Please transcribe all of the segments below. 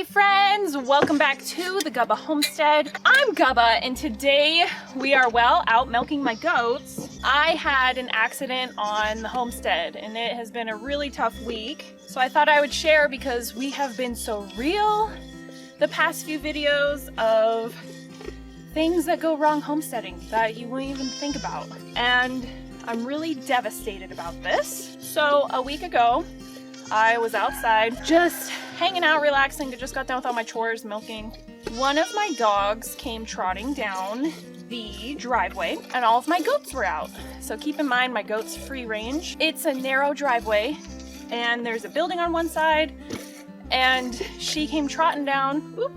friends, welcome back to the Gubba Homestead. I'm Gubba and today we are out milking my goats. I had an accident on the homestead and it has been a really tough week. So I thought I would share because we have been so real the past few videos of things that go wrong homesteading that you wouldn't even think about. And I'm really devastated about this. So a week ago, I was outside just hanging out, relaxing. I just got done with all my chores, milking. One of my dogs came trotting down the driveway and all of my goats were out. So keep in mind, my goats free range. It's a narrow driveway and there's a building on one side and she came trotting down. Whoop,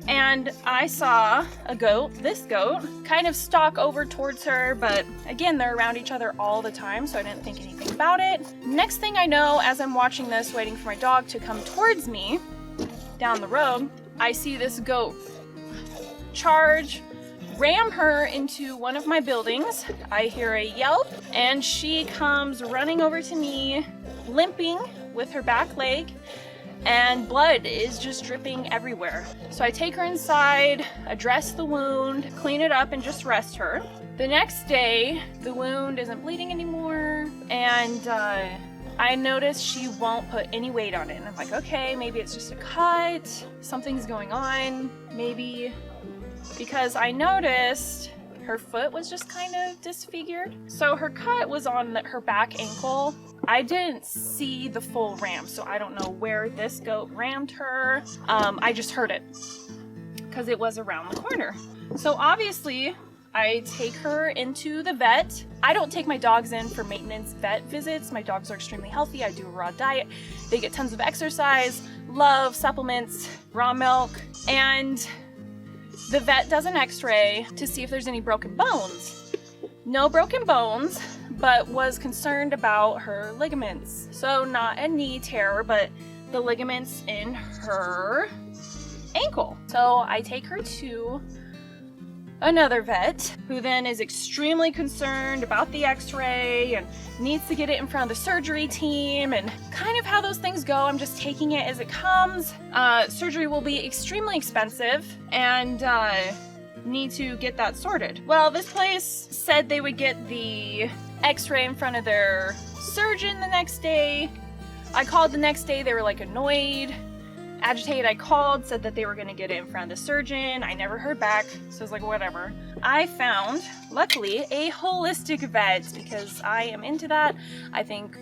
and I saw a goat, this goat, kind of stalk over towards her, but again, they're around each other all the time, so I didn't think anything about it. Next thing I know, as I'm watching this, waiting for my dog to come towards me down the road, I see this goat charge, ram her into one of my buildings. I hear a yelp, and she comes running over to me, limping with her back leg, and blood is just dripping everywhere. So I take her inside, address the wound, clean it up, and just rest her. The next day, the wound isn't bleeding anymore, and I notice she won't put any weight on it. And I'm like, okay, maybe it's just a cut, something's going on, maybe. Because I noticed her foot was just kind of disfigured. So her cut was on her back ankle. I didn't see the full ram, so I don't know where this goat rammed her. I just heard it because it was around the corner. So obviously I take her into the vet. I don't take my dogs in for maintenance vet visits. My dogs are extremely healthy. I do a raw diet. They get tons of exercise, love, supplements, raw milk, and the vet does an x-ray to see if there's any broken bones. No broken bones, but was concerned about her ligaments. So not a knee tear, but the ligaments in her ankle. So I take her to another vet who then is extremely concerned about the x-ray and needs to get it in front of the surgery team and kind of how those things go. I'm just taking it as it comes. Surgery will be extremely expensive and need to get that sorted. Well, this place said they would get the x-ray in front of their surgeon the next day. I called the next day, they were like annoyed, agitated. I called, said that they were gonna get it in front of the surgeon. I never heard back, so I was like, whatever. I found, luckily, a holistic vet because I am into that. I think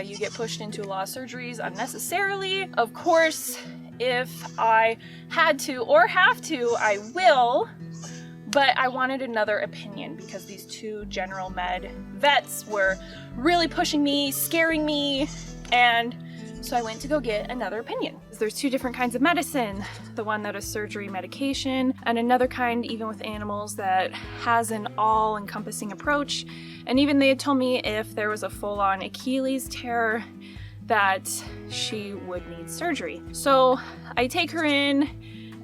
you get pushed into a lot of surgeries unnecessarily. Of course, if I had to or have to, I will. But I wanted another opinion because these two general med vets were really pushing me, scaring me, and so I went to go get another opinion. There's two different kinds of medicine, the one that is surgery medication, and another kind, even with animals, that has an all-encompassing approach. And even they had told me if there was a full-on Achilles tear, that she would need surgery. So I take her in,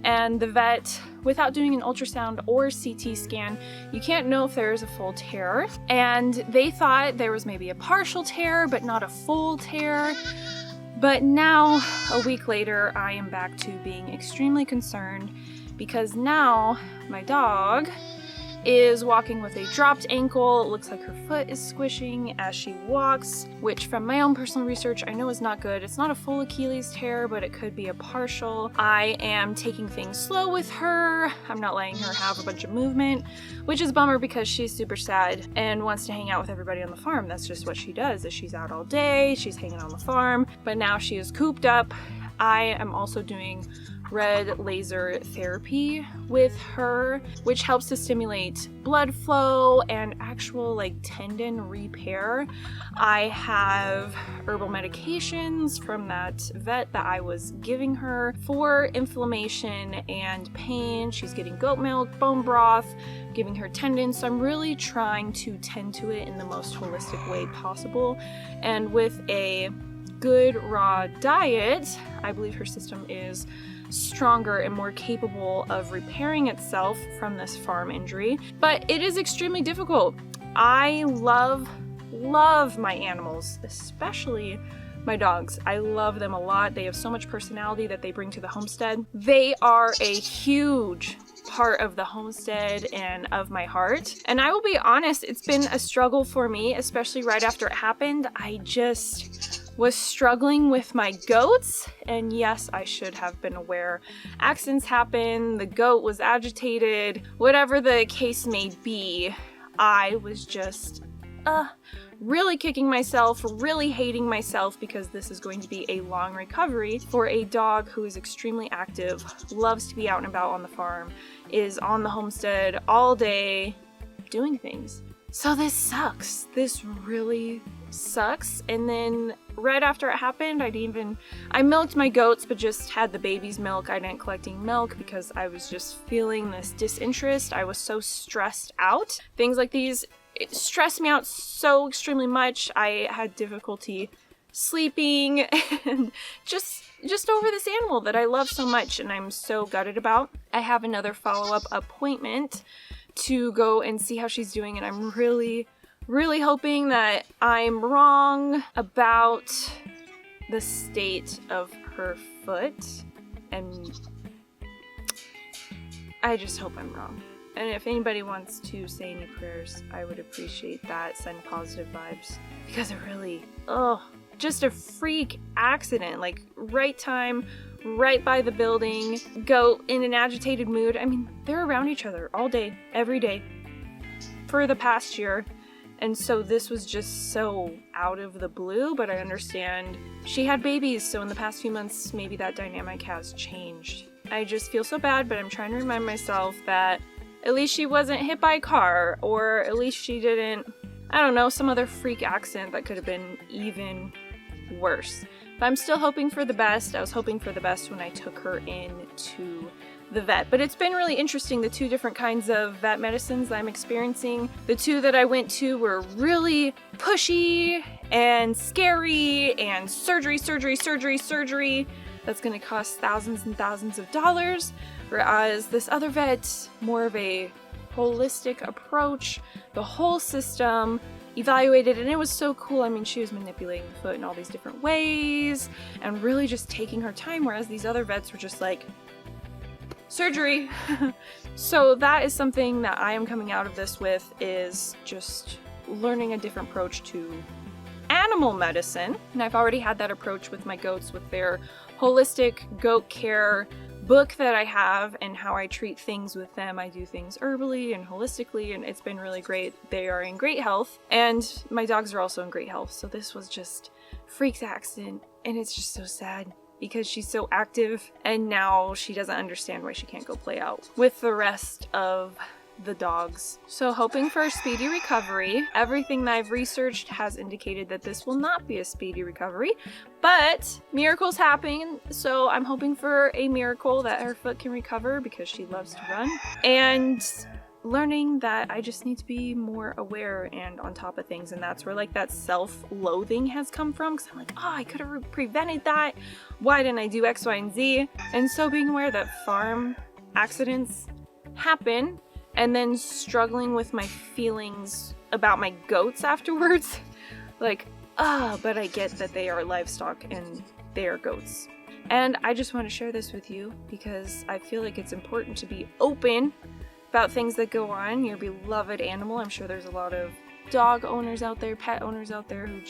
and the vet, without doing an ultrasound or CT scan, you can't know if there's a full tear. And they thought there was maybe a partial tear, but not a full tear. But now, a week later, I am back to being extremely concerned because now my dog is walking with a dropped ankle. It looks like her foot is squishing as she walks, which from my own personal research, I know is not good. It's not a full Achilles tear, but it could be a partial. I am taking things slow with her. I'm not letting her have a bunch of movement, which is a bummer because she's super sad and wants to hang out with everybody on the farm. That's just what she does, is she's out all day, she's hanging on the farm, but now she is cooped up. I am also doing red laser therapy with her, which helps to stimulate blood flow and actual like tendon repair. I have herbal medications from that vet that I was giving her for inflammation and pain. She's getting goat milk, bone broth, giving her tendons. So I'm really trying to tend to it in the most holistic way possible. And with a good raw diet, I believe her system is stronger and more capable of repairing itself from this farm injury. But it is extremely difficult. I love my animals, especially my dogs. I love them a lot. They have so much personality that they bring to the homestead. They are a huge part of the homestead and of my heart. And I will be honest, it's been a struggle for me, especially right after it happened. I just was struggling with my goats, and yes, I should have been aware. Accidents happen, the goat was agitated, whatever the case may be. I was just really kicking myself, really hating myself, because this is going to be a long recovery for a dog who is extremely active, loves to be out and about on the farm, is on the homestead all day doing things. So this sucks. This really sucks. And then right after it happened, I milked my goats, but just had the baby's milk. I didn't collecting milk because I was just feeling this disinterest. I was so stressed out. Things like these, it stressed me out so extremely much. I had difficulty sleeping and just over this animal that I love so much and I'm so gutted about. I have another follow-up appointment to go and see how she's doing, and I'm really hoping that I'm wrong about the state of her foot, and I just hope I'm wrong. And if anybody wants to say any prayers, I would appreciate that. Send positive vibes, because it really, just a freak accident. Like, right time, right by the building, goat in an agitated mood. I mean, they're around each other all day, every day for the past year. And so this was just so out of the blue, but I understand she had babies, so in the past few months, maybe that dynamic has changed. I just feel so bad, but I'm trying to remind myself that at least she wasn't hit by a car, or at least she didn't, I don't know, some other freak accident that could have been even worse. But I'm still hoping for the best. I was hoping for the best when I took her in to the vet. But it's been really interesting, the two different kinds of vet medicines that I'm experiencing. The two that I went to were really pushy and scary and surgery. That's gonna cost thousands and thousands of dollars. Whereas this other vet, more of a holistic approach, the whole system, evaluated, and it was so cool. I mean, she was manipulating the foot in all these different ways and really just taking her time, whereas these other vets were just like, surgery. So that is something that I am coming out of this with, is just learning a different approach to animal medicine. And I've already had that approach with my goats with their holistic goat care book that I have, and how I treat things with them. I do things herbally and holistically, and it's been really great. They are in great health, and my dogs are also in great health. So this was just freak accident, and it's just so sad because she's so active, and now she doesn't understand why she can't go play out with the rest of the dogs. So hoping for a speedy recovery. Everything that I've researched has indicated that this will not be a speedy recovery, but miracles happen, so I'm hoping for a miracle that her foot can recover, because she loves to run, and learning that I just need to be more aware and on top of things. And that's where like that self-loathing has come from, because I'm like, oh, I could have prevented that. Why didn't I do X, Y, and Z? And so being aware that farm accidents happen, and then struggling with my feelings about my goats afterwards. Like, but I get that they are livestock and they are goats. And I just want to share this with you because I feel like it's important to be open about things that go on your beloved animal. I'm sure there's a lot of dog owners out there, pet owners out there who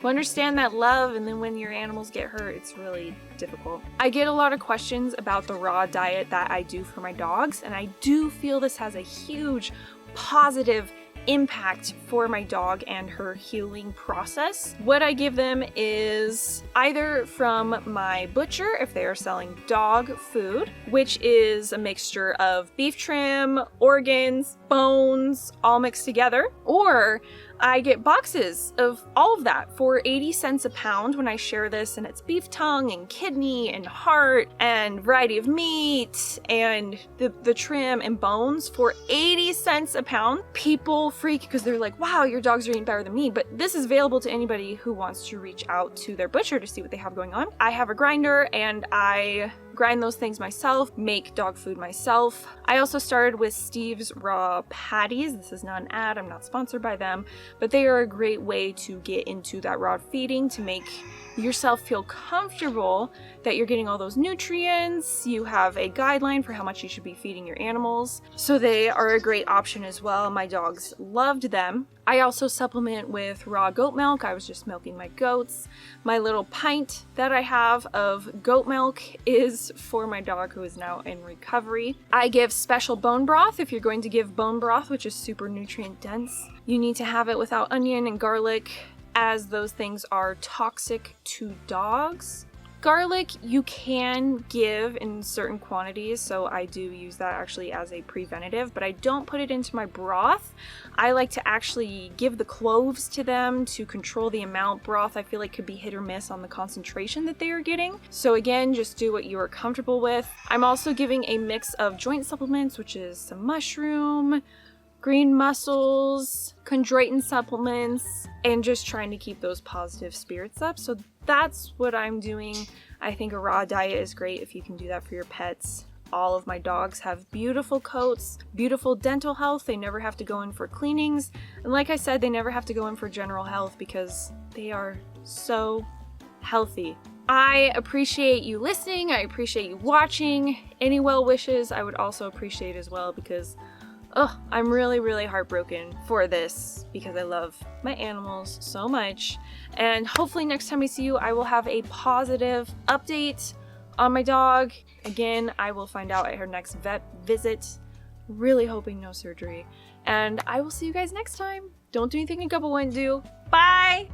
understand that love, and then when your animals get hurt, it's really difficult. I get a lot of questions about the raw diet that I do for my dogs, and I do feel this has a huge positive impact for my dog and her healing process. What I give them is either from my butcher if they are selling dog food, which is a mixture of beef trim, organs, bones, all mixed together, or I get boxes of all of that for 80 cents a pound when I share this, and it's beef tongue and kidney and heart and variety of meat and the trim and bones for 80 cents a pound. People freak because they're like, wow, your dogs are eating better than me, but this is available to anybody who wants to reach out to their butcher to see what they have going on. I have a grinder, and I grind those things myself, make dog food myself. I also started with Steve's Raw Patties. This is not an ad, I'm not sponsored by them, but they are a great way to get into that raw feeding to make yourself feel comfortable that you're getting all those nutrients. You have a guideline for how much you should be feeding your animals. So they are a great option as well. My dogs loved them. I also supplement with raw goat milk. I was just milking my goats. My little pint that I have of goat milk is for my dog who is now in recovery. I give special bone broth. If you're going to give bone broth, which is super nutrient dense, you need to have it without onion and garlic, as those things are toxic to dogs. Garlic you can give in certain quantities, so I do use that actually as a preventative, but I don't put it into my broth. I like to actually give the cloves to them to control the amount. Broth I feel like could be hit or miss on the concentration that they are getting. So again, just do what you are comfortable with. I'm also giving a mix of joint supplements, which is some mushroom, green mussels, chondroitin supplements, and just trying to keep those positive spirits up. So that's what I'm doing. I think a raw diet is great if you can do that for your pets. All of my dogs have beautiful coats, beautiful dental health. They never have to go in for cleanings. And like I said, they never have to go in for general health because they are so healthy. I appreciate you listening. I appreciate you watching. Any well wishes I would also appreciate as well, because I'm really heartbroken for this because I love my animals so much. And hopefully next time I see you, I will have a positive update on my dog. Again, I will find out at her next vet visit. Really hoping no surgery. And I will see you guys next time. Don't do anything a Gubba wouldn't do. Bye!